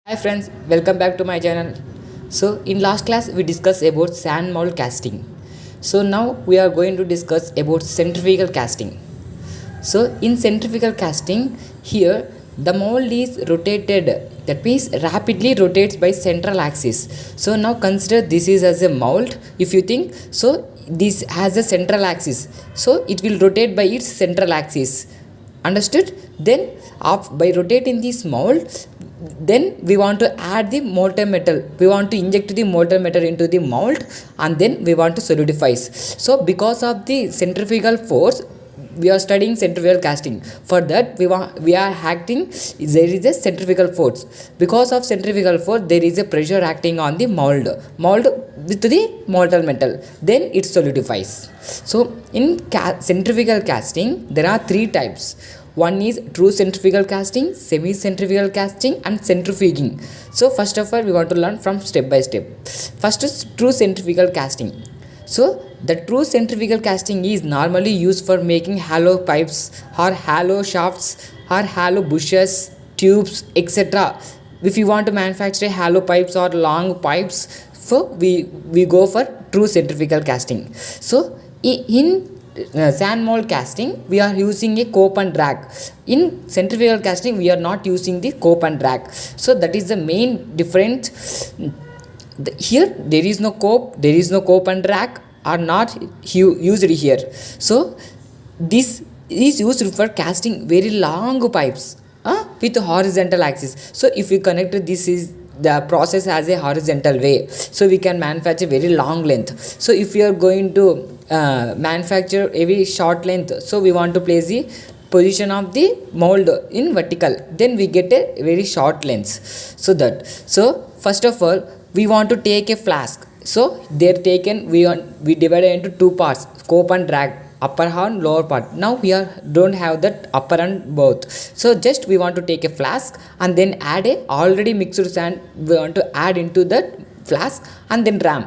Hi friends, welcome back to my channel. So in last class we discussed about sand mold casting. So now we are going to discuss about centrifugal casting. So in centrifugal casting, here the mold is rotated, that means rapidly rotates by central axis. So now consider this is as a mold. If you think so, this has a central axis, so it will rotate by its central axis. Understood? Then by rotating this mold, then we want to add the molten metal, we want to inject the molten metal into the mold, and then we want to solidify. So because of the centrifugal force, we are studying centrifugal casting. For that we are acting, there is a centrifugal force. Because of centrifugal force, there is a pressure acting on the mold with the molten metal, then it solidifies. So in centrifugal casting there are three types. One is true centrifugal casting, semi centrifugal casting, and centrifuging. So first of all we want to learn from step by step. First is true centrifugal casting. So the true centrifugal casting is normally used for making hollow pipes or hollow shafts or hollow bushes, tubes, etc. If you want to manufacture hollow pipes or long pipes, so we go for true centrifugal casting. So in sand mold casting we are using a cope and drag. In centrifugal casting we are not using the cope and drag. So that is the main difference. Here there is no cope and drag are not used here. So this is used for casting very long pipes with horizontal axis. So if we connect this is the process as a horizontal way, so we can manufacture very long length. So if you are going to manufacture a very short length, so we want to place the position of the mold in vertical, then we get a very short length. So first of all we want to take a flask. So they're taken, we divide it into two parts, cope and drag, upper and lower part. Now we don't have that upper and both. So just we want to take a flask and then add a already mixed sand, we want to add into that flask and then ram.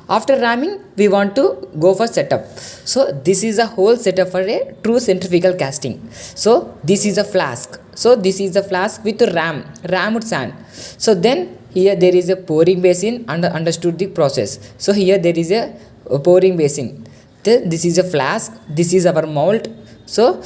After ramming we want to go for setup. So this is a whole setup for a true centrifugal casting. So this is a flask. So this is the flask with rammed sand. So then here there is a pouring basin and understood the process. So here there is a pouring basin. Then this is a flask, this is our mold. So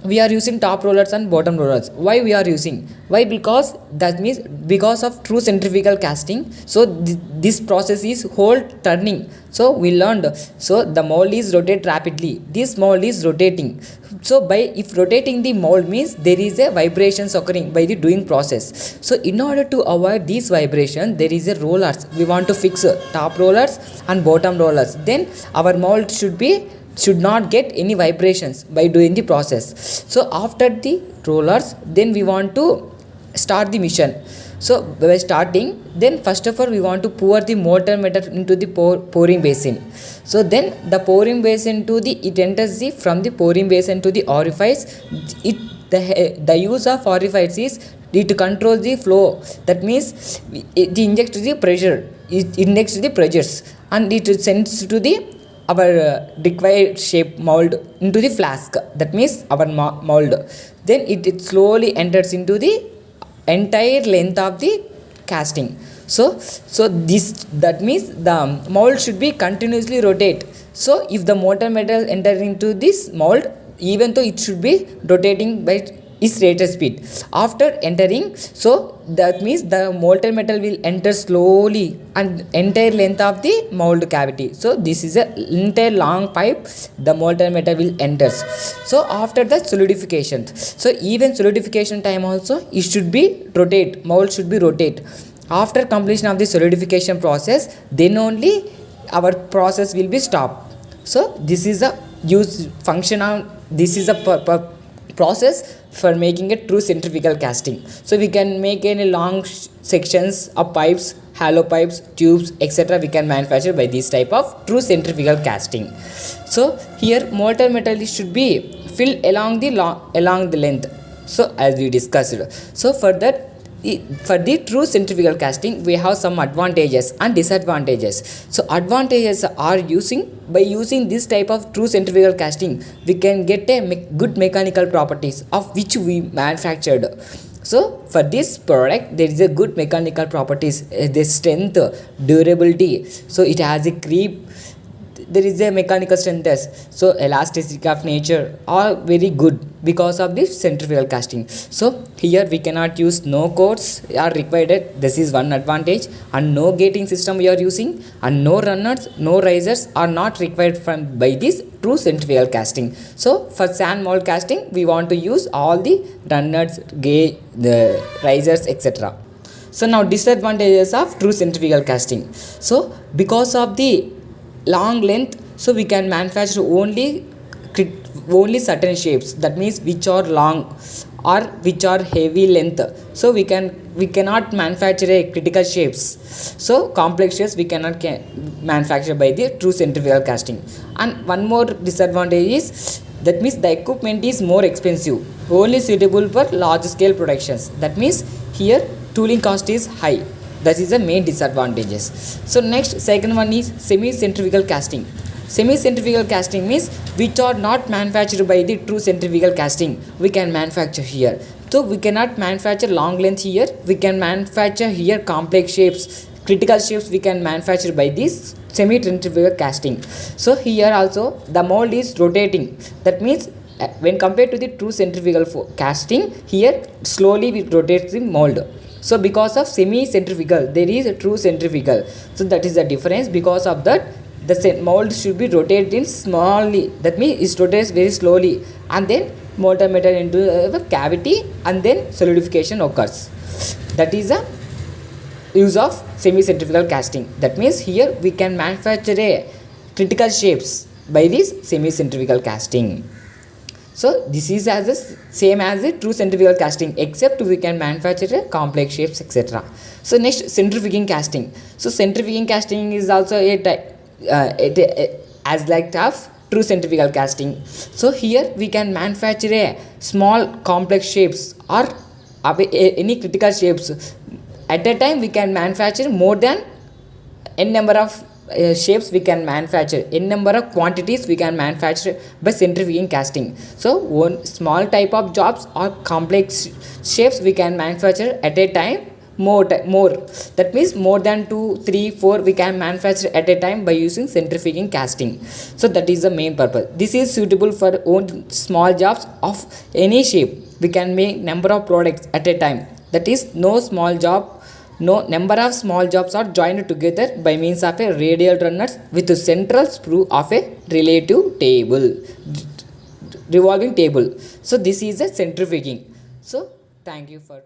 we are using top rollers and bottom rollers. Why we are using? Why? Because that means because of true centrifugal casting. So this process is whole turning. So we learned. So the mold is rotate rapidly. This mold is rotating. So by if rotating the mold means there is a vibrations occurring by the doing process. So in order to avoid these vibrations, there is a rollers. We want to fix top rollers and bottom rollers. Then our mold should not get any vibrations by doing the process. So after the rollers, then we want to start the mission. So by starting, then first of all we want to pour the molten metal into the pouring basin. So then the pouring basin to the, it enters the from the pouring basin to the orifice. The use of orifice is it controls the flow. That means it injects the pressure, it injects the pressures, and it sends to the our required shape mold into the flask. That means our mold, then it slowly enters into the entire length of the casting. So this, that means the mold should be continuously rotate. So if the molten metal enter into this mold, even though it should be rotating by its rate of speed. After entering, so that means the molten metal will enter slowly and entire length of the mold cavity. So this is a entire long pipe, the molten metal will enters. So after the solidification, so even solidification time also it should be rotate, mold should be rotate. After completion of the solidification process, then only our process will be stopped. So this is a use function on, this is a process for making a true centrifugal casting. So we can make any long sections of pipes, hollow pipes, tubes, etc. we can manufacture by this type of true centrifugal casting. So here molten metal should be filled along the length. So as we discussed, so for that, for the true centrifugal casting we have some advantages and disadvantages. So advantages are by using this type of true centrifugal casting we can get a good mechanical properties of which we manufactured. So for this product there is a good mechanical properties, the strength, durability, so it has a creep, there is a mechanical strength, so elasticity of nature are very good because of this centrifugal casting. So here we cannot use no codes are required, this is one advantage, and no gating system we are using, and no runners, no risers are not required from by this true centrifugal casting. So for sand mold casting we want to use all the runners, gauge, the risers, etc. So now disadvantages of true centrifugal casting. So because of the long length, so we can manufacture only certain shapes, that means which are long or which are heavy length, so we cannot manufacture a critical shapes, so complex shapes we cannot manufacture by the true centrifugal casting. And one more disadvantage is, that means the equipment is more expensive, only suitable for large scale productions, that means here tooling cost is high, that is the main disadvantages. So next, second one is semi centrifugal casting. Semi centrifugal casting means which are not manufactured by the true centrifugal casting, we can manufacture here. So we cannot manufacture long length here, we can manufacture here complex shapes, critical shapes we can manufacture by this semi centrifugal casting. So here also the mold is rotating, that means when compared to the true centrifugal casting, here slowly we rotate the mold. So because of semi centrifugal there is a true centrifugal, so that is the difference. Because of that the mold should be rotated in smallly, that means it rotates very slowly, and then molten metal into a cavity and then solidification occurs. That is the use of semi centrifugal casting, that means here we can manufacture a critical shapes by this semi centrifugal casting. So this is as the same as the true centrifugal casting, except we can manufacture a complex shapes, etc. So next, centrifuging casting. So centrifuging casting is also as like of true centrifugal casting. So here we can manufacture a small complex shapes or any critical shapes. At a time we can manufacture more than n number of shapes we can manufacture, n number of quantities we can manufacture by centrifuging casting. So one small type of jobs or complex shapes we can manufacture at a time more, that means more than 2, 3, 4 we can manufacture at a time by using centrifuging casting. So that is the main purpose. This is suitable for own small jobs of any shape, we can make number of products at a time, that is no small job, no number of small jobs are joined together by means of a radial runners with a central sprue of a relative table, revolving table. So this is a centrifuging. So thank you for